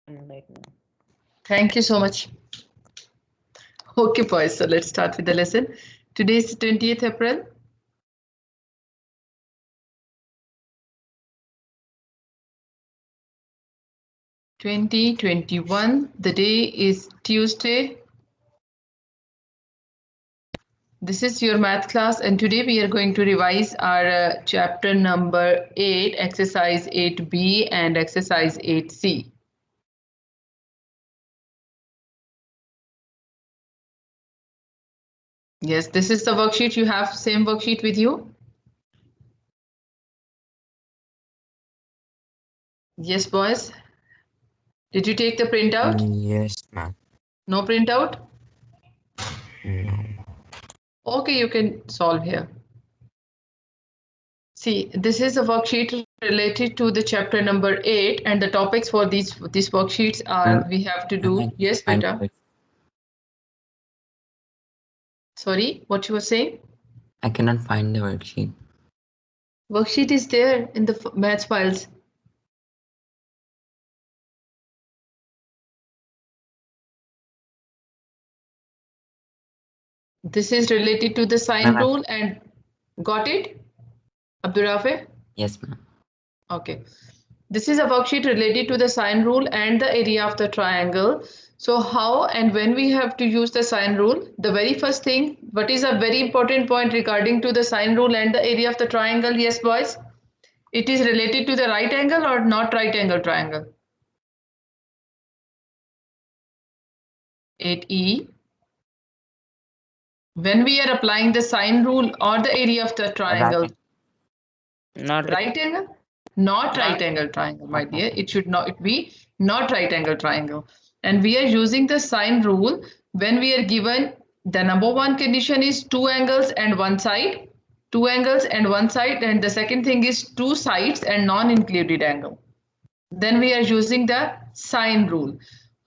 right now. Thank you so much. Okay, boys, so let's start with the lesson. Today is 20th April. (2021). The day is Tuesday. This is your math class, and today we are going to revise our chapter number 8, exercise 8B and exercise 8C. Yes, this is the worksheet. You have same worksheet with you? Yes, boys. Did you take the printout? Yes, ma'am. No printout? No. Okay, you can solve here. See, this is a worksheet related to the chapter number 8, and the topics for these worksheets are we have to do. Yes, beta. Sorry, what you were saying? I cannot find the worksheet. Worksheet is there in the maths files. This is related to the sine rule and got it, Abdurrafe? Yes, ma'am. Okay. This is a worksheet related to the sine rule and the area of the triangle. So how and when we have to use the sine rule? The very first thing, what is a very important point regarding to the sine rule and the area of the triangle? Yes, boys. It is related to the right angle or not right angle triangle? 8E. When we are applying the sine rule or the area of the triangle, Not right angle? Not right angle triangle, my dear. It should not be not right angle triangle. And we are using the sine rule when we are given the number one condition is two angles and one side. Two angles and one side, and the second thing is two sides and non-included angle. Then we are using the sine rule.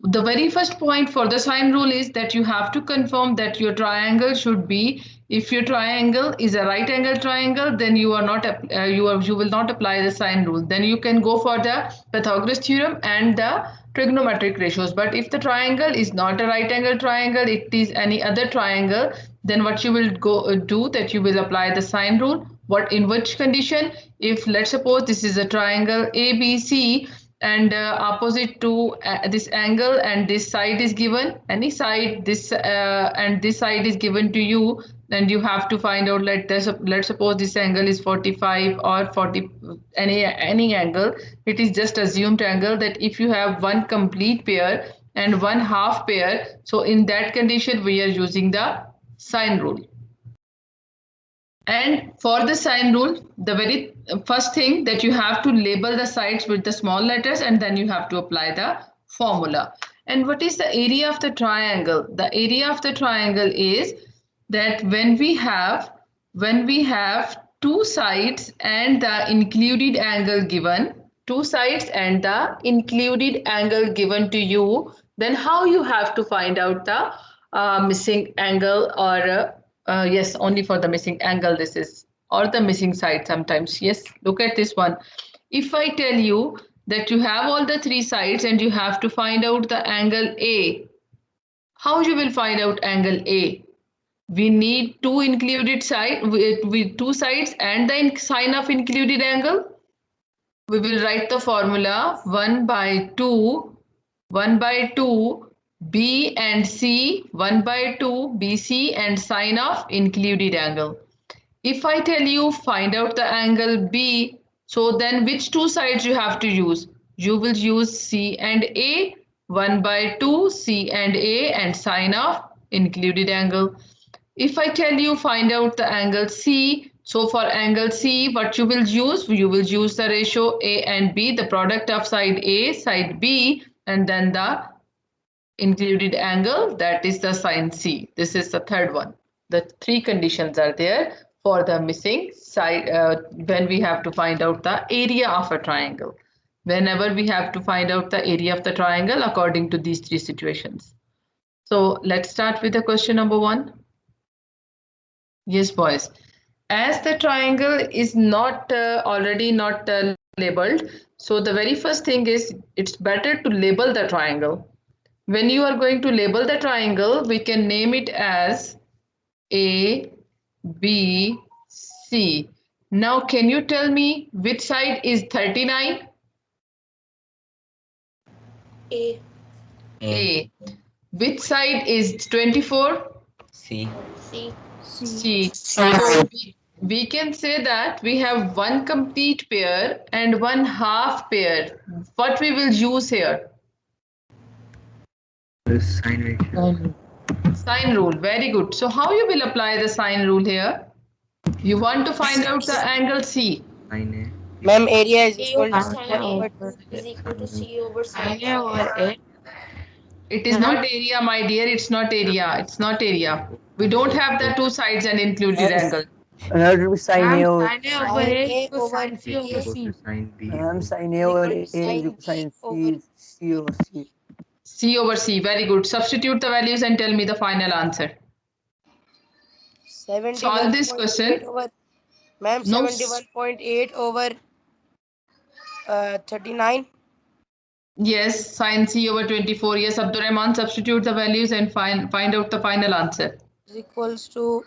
The very first point for the sine rule is that you have to confirm that your triangle should be, if your triangle is a right angle triangle, then you are not you will not apply the sine rule. Then you can go for the Pythagoras theorem and the trigonometric ratios. But if the triangle is not a right angle triangle, it is any other triangle, then what you will go do that you will apply the sine rule. What in which condition? If let's suppose this is a triangle ABC and opposite to this angle and this side is given, any side, this and this side is given to you, then you have to find out, let's suppose this angle is 45 or 40, any angle. It is just assumed angle that if you have one complete pair and one half pair, so in that condition we are using the sine rule. And for the sine rule, the very first thing that you have to label the sides with the small letters, and then you have to apply the formula. And what is the area of the triangle? The area of the triangle is that when we have two sides and the included angle given, two sides and the included angle given to you, then how you have to find out the missing angle, or yes, only for the missing angle this is, or the missing side sometimes. Yes, look at this one. If I tell you that you have all the three sides and you have to find out the angle A, how you will find out angle A? We need two included side with two sides and the sign of included angle. We will write the formula 1 by 2 B and C, 1 by 2 BC and sine of included angle. If I tell you find out the angle B, so then which two sides you have to use? You will use C and A, 1 by 2 C and A and sine of included angle. If I tell you find out the angle C, so for angle C, what you will use? You will use the ratio A and B, the product of side A, side B, and then the included angle, that is the sine C. This is the third one. The three conditions are there for the missing side when we have to find out the area of a triangle. Whenever we have to find out the area of the triangle according to these three situations. So let's start with the question number 1. Yes, boys. As the triangle is not already not labeled. So the very first thing is it's better to label the triangle. When you are going to label the triangle, we can name it as A, B, C. Now, can you tell me which side is 39? A. A. Which side is 24? C. C. C. So we can say that we have one complete pair and one half pair. What we will use here? The sine ratio. Sine rule. Very good. So how you will apply the sine rule here? You want to find out the angle C. Sine Ma'am, area is A equal over to sine A over 2 is equal to C over sine Sine over A. It is not area, my dear. It's not area. It's not area. We don't have the two sides and included angle. another sine A over Sine A over sine A A equals over sine C over A. C. sine B. ma'am, sine A over A is Sine equal to sine B over C, C over C. C over C. Very good. Substitute the values and tell me the final answer. Solve this 71.8 question. over, ma'am, No. 71.8 over 39. Yes, sine C over 24. Yes, Abdurrahman, substitute the values and find out the final answer. Is equals to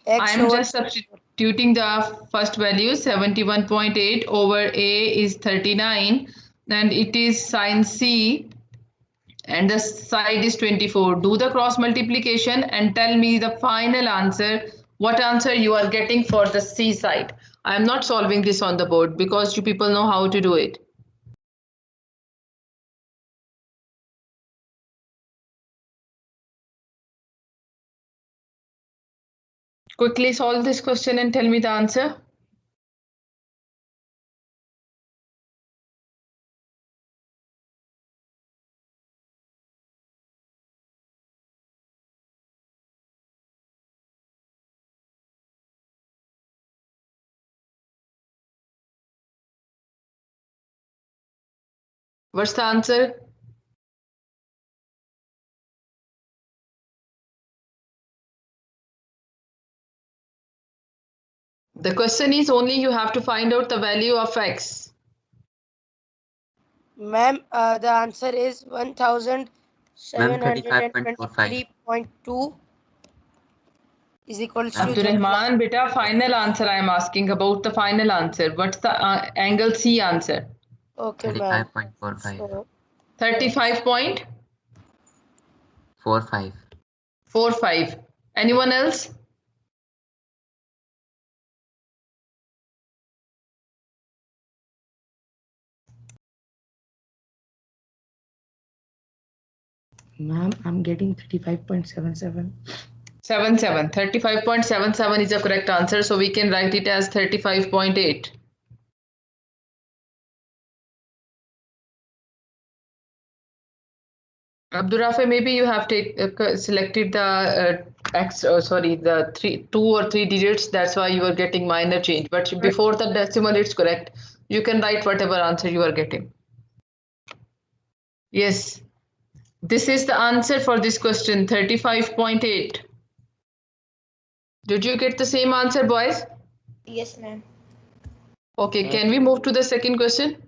I x am over just substituting the first value. 71.8 over A is 39 and it is sine C and the side is 24. Do the cross multiplication and tell me the final answer. What answer you are getting for the C side? I am not solving this on the board because you people know how to do it. Quickly solve this question and tell me the answer. What's the answer? The question is only you have to find out the value of x. Ma'am, the answer is 1723.2 is equals to Abdurrahman, beta, final answer I am asking about the final answer. What's the angle C answer? okay, ma'am. 35.45. So 35.45. 45. Anyone else? Ma'am, I'm getting 35.77. 77. 35.77 is the correct answer. So we can write it as 35.8. Abdurrafe, maybe you have selected the two or three digits. That's why you are getting minor change. But before the decimal, it's correct. You can write whatever answer you are getting. Yes, this is the answer for this question, 35.8. Did you get the same answer, boys? Yes, ma'am. Okay, can we move to the second question?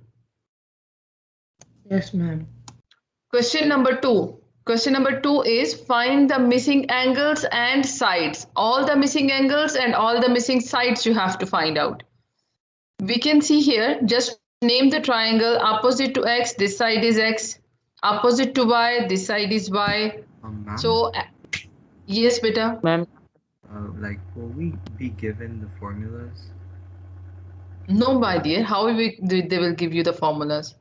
Yes, ma'am. Question number 2. Question number 2 is find the missing angles and sides. All the missing angles and all the missing sides you have to find out. We can see here, just name the triangle opposite to x, this side is x, opposite to y, this side is y. Ma'am, So, yes, beta. Ma'am, like, will we be given the formulas? No, my dear, how they will give you the formulas?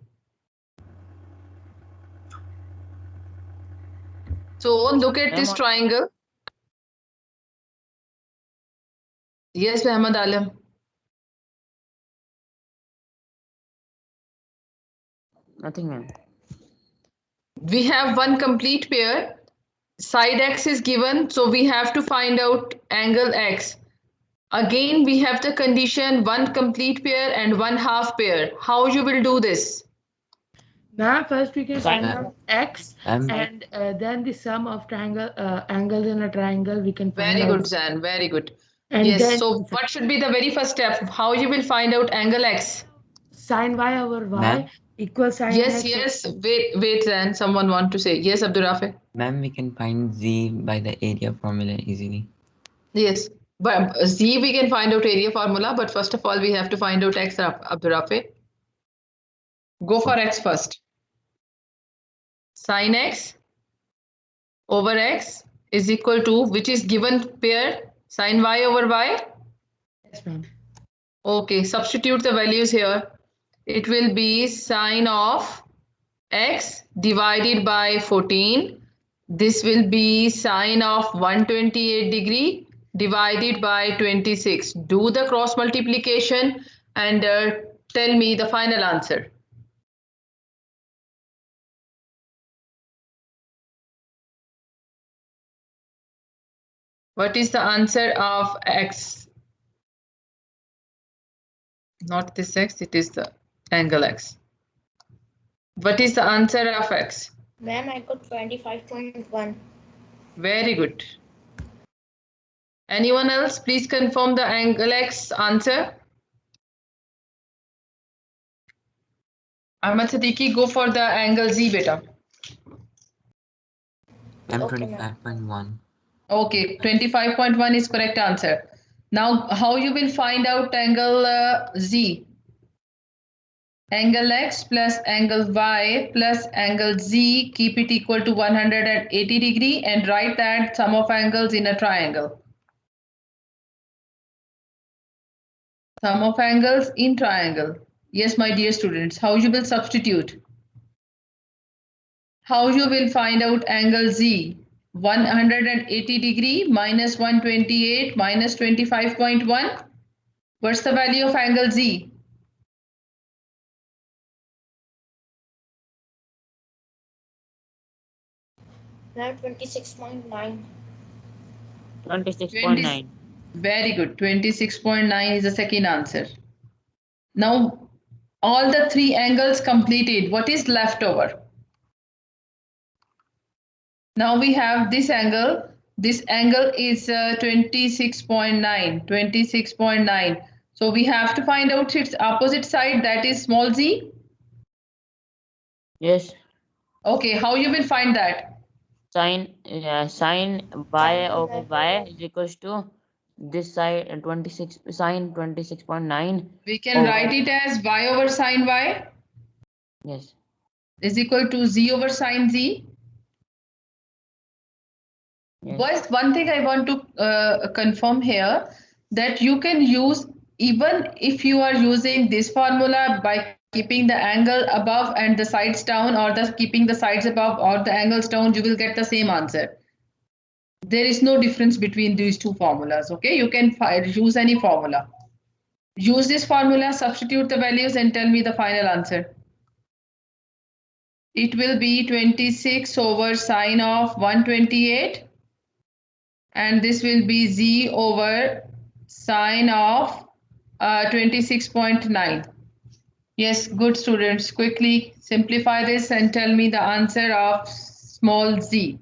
So look at this triangle. Yes, Muhammad Alam. nothing, ma'am. We have one complete pair. Side x is given, so we have to find out angle x. Again, we have the condition one complete pair and one half pair. How you will do this? Now, first we can find Ma'am. out x, Ma'am. and then the sum of angles in a triangle we can find Very out. good, Zan. Very good. And Yes. then So what should be the very first step? How you will find out angle x? Sine y over y Ma'am? equals sine Yes, x. yes. Wait, then someone want to say. Yes, Abdul Rafi. Ma'am, we can find Z by the area formula easily. Yes. But Z we can find out area formula, but first of all we have to find out X, Abdul Rafi. Go for X first. Sin X over X is equal to, which is given pair, sin Y over Y. Yes, ma'am. Okay, substitute the values here. It will be sine of X divided by 14. This will be sine of 128 degree divided by 26. Do the cross multiplication and tell me the final answer. What is the answer of X? Not this X, it is the angle X. What is the answer of X? Ma'am, I got 25.1. Very good. Anyone else? Please confirm the angle X answer. Ahmed Siddiqui, go for the angle Z, beta. Ma'am, Okay, ma'am. 25.1. Okay, 25.1 is correct answer. Now, how you will find out angle Z? Angle X plus angle Y plus angle Z, keep it equal to 180 degree and write that sum of angles in a triangle. Sum of angles in triangle. Yes, my dear students, how you will substitute? How you will find out angle Z? 180 degree minus 128 minus 25.1. What's the value of angle Z? Ma'am, 26.9. 26.9. Very good. 26.9 is the second answer. Now, all the three angles completed. What is left over? Now we have this angle. This angle is 26.9. 26.9. So we have to find out its opposite side, that is small z. Yes. Okay, how you will find that? Sine y over y is equals to this side 26 sine 26.9. We can write it as y over sine y Yes. is equal to z over sine z. Yes. But one thing I want to confirm here, that you can use, even if you are using this formula by keeping the angle above and the sides down, or keeping the sides above or the angles down, you will get the same answer. There is no difference between these two formulas. Okay, you can use any formula. Use this formula, substitute the values and tell me the final answer. It will be 26 over sine of 128. And this will be z over sine of 26.9. Yes, good students. Quickly simplify this and tell me the answer of small z.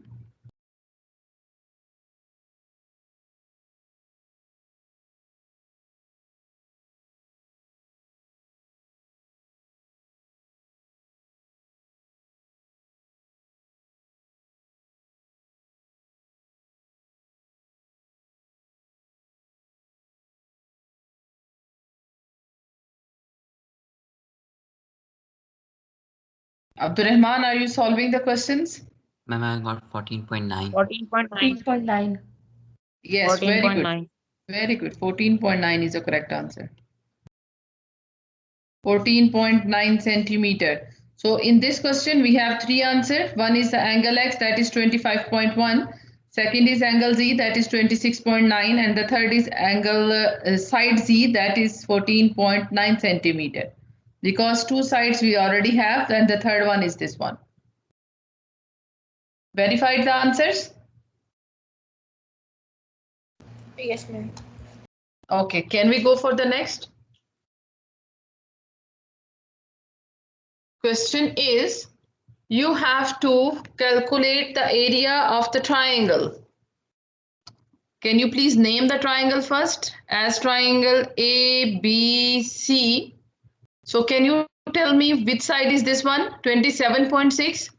Abdurrahman, are you solving the questions? Ma'am, I got 14.9. 14.9. 14.9. Yes, very good. 14.9. Very good. 14.9 is the correct answer. 14.9 centimeter. So in this question, we have three answers. One is the angle X, that is 25.1. Second is angle Z, that is 26.9. And the third is angle side Z, that is 14.9 centimeter. Because two sides we already have, and the third one is this one. Verified the answers? Yes, ma'am. Okay, can we go for the next? Question is, you have to calculate the area of the triangle. Can you please name the triangle first? As triangle ABC, So can you tell me which side is this one? 27.6.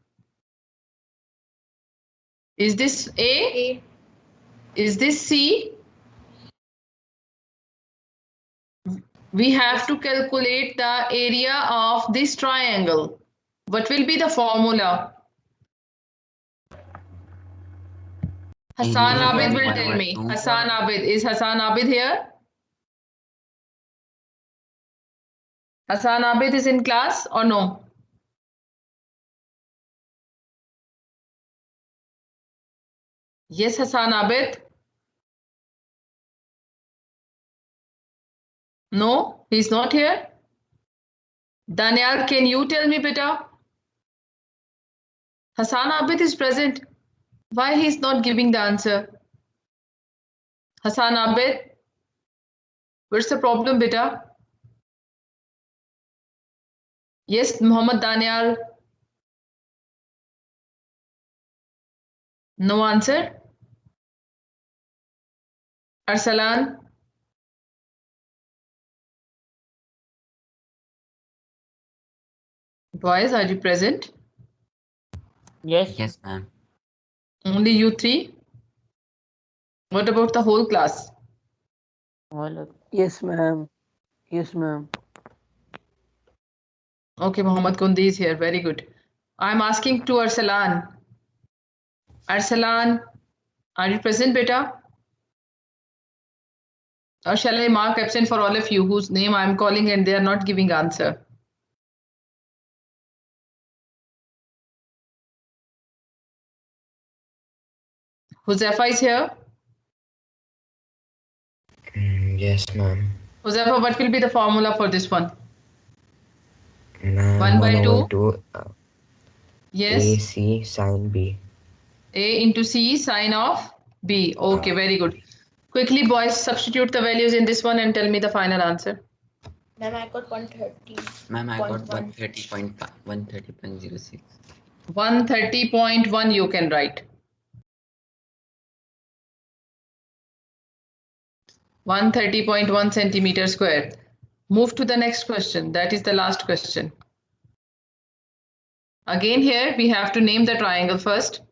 Is this A? A. Is this C? We have to calculate the area of this triangle. What will be the formula? Hassan Area Abid will 1 tell over me. 2. Hassan Abid. Is Hassan Abid here? Hassan Abid is in class or no? Yes, Hassan Abid. No, he's not here. Daniel, can you tell me, beta? Hassan Abid is present. Why he's not giving the answer? Hassan Abid, what's the problem, beta? Yes, Muhammad Daniel. No answer. Arsalan. Boys, are you present? Yes. Yes, ma'am. Only you three? What about the whole class? Yes, ma'am. Yes, ma'am. Okay, Muhammad Kundi is here. Very good. I'm asking to Arsalan. Arsalan, are you present, beta? Or shall I mark absent for all of you whose name I'm calling and they are not giving answer? Huzaifa is here. Yes, ma'am. Huzaifa, what will be the formula for this one? Ma'am, 1 by 2. 2 Yes. AC sine B. A into C sine of B. Okay, very good. Quickly, boys, substitute the values in this one and tell me the final answer. Ma'am, I got 130. Ma'am, I got 130.1. 130.5, 130.06. 130.1 you can write. 130.1 centimeter square. Move to the next question. That is the last question. Again, here we have to name the triangle first.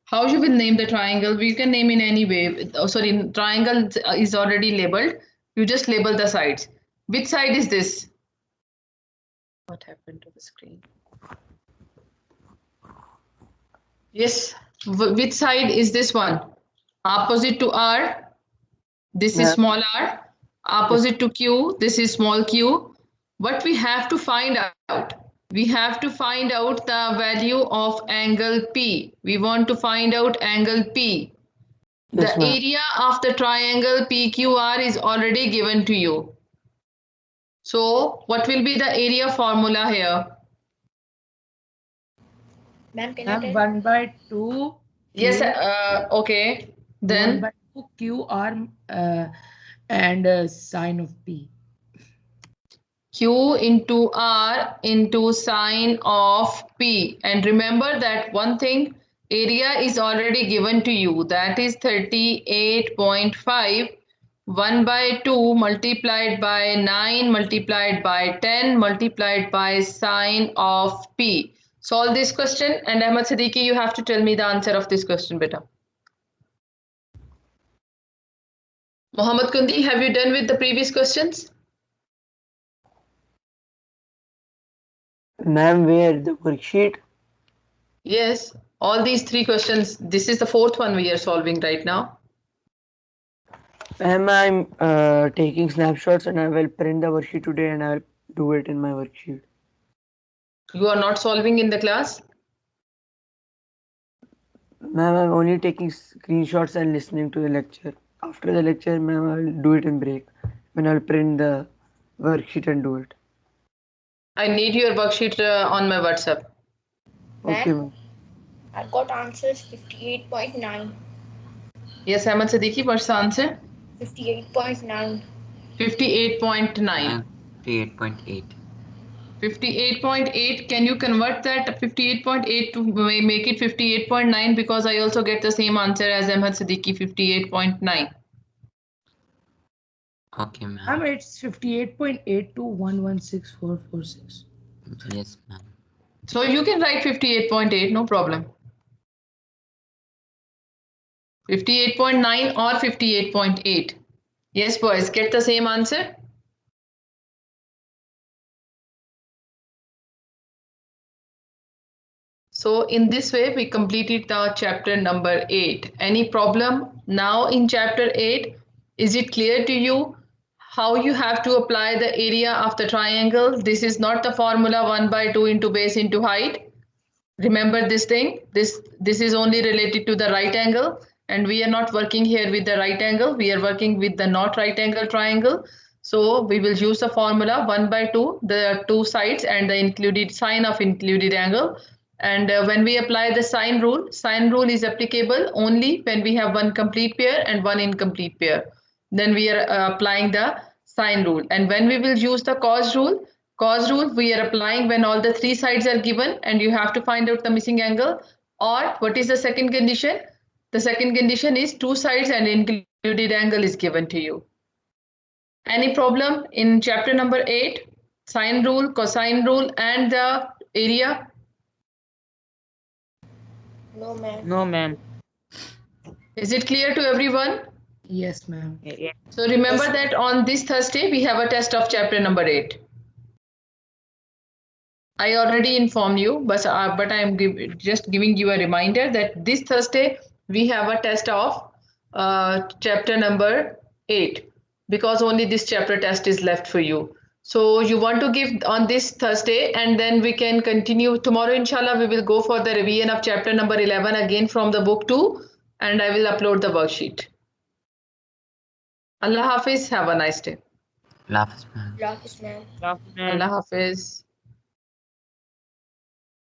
How you will name the triangle? We can name in any way. Oh, sorry, triangle is already labeled. You just label the sides. Which side is this? What happened to the screen? Yes, which side is this one? Opposite to R, this is small r. Opposite to Q, this is small q. What we have to find out? We have to find out the value of angle P. We want to find out angle P. Yes, The ma'am. area of the triangle PQR is already given to you. So what will be the area formula here? Ma'am, can I tell? 1 by 2. Yes, okay. 1 Then by 2 QR and sine of P. Q into R into sine of P. And remember that one thing, area is already given to you. That is 38.5. 1 by 2 multiplied by 9 multiplied by 10 multiplied by sine of P. Solve this question, and Ahmad Siddiqui, you have to tell me the answer of this question, beta. Muhammad Kundi, have you done with the previous questions? Ma'am, where the worksheet? Yes, all these three questions. This is the fourth one we are solving right now. Ma'am, I'm taking snapshots and I will print the worksheet today and I will do it in my worksheet. You are not solving in the class? Ma'am, I'm only taking screenshots and listening to the lecture. After the lecture, ma'am, I will do it in break when I'll print the worksheet and do it. I need your worksheet on my WhatsApp. Okay, ma'am. I got answers 58.9. Yes, Ahmad Siddiqui, what's the answer? 58.9. 58.9. 58.8. 58.8. Can you convert that 58.8 to make it 58.9? Because I also get the same answer as Ahmad Siddiqui, 58.9. Okay, Ma'am, ma'am. it's 58.82116,446. Yes, ma'am. So you can write 58.8, no problem. 58.9 or 58.8. Yes, boys, get the same answer. So in this way, we completed the chapter number 8. Any problem now in chapter 8? Is it clear to you how you have to apply the area of the triangle? This is not the formula 1/2 into base into height. Remember this thing. This is only related to the right angle, and we are not working here with the right angle. We are working with the not right angle triangle. So we will use the formula 1/2, the two sides and the included sine of included angle. And when we apply the sine rule is applicable only when we have one complete pair and one incomplete pair. Then we are applying the sine rule. And when we will use the cos rule we are applying when all the three sides are given and you have to find out the missing angle. Or what is the second condition? The second condition is two sides and included angle is given to you. Any problem in chapter number 8? Sine rule, cosine rule, and the area? No, ma'am. No, ma'am. Is it clear to everyone? Yes, ma'am. Yeah. So remember Yes. that on this Thursday we have a test of chapter number 8. I already informed you, but I am just giving you a reminder that this Thursday we have a test of chapter number 8 because only this chapter test is left for you. So you want to give on this Thursday and then we can continue tomorrow. Inshallah, we will go for the revision of chapter number 11 again from the book 2 and I will upload the worksheet. Allah Hafiz. Have a nice day. Allah Hafiz, ma'am. Love is ma'am. Love, ma'am. Allah Hafiz.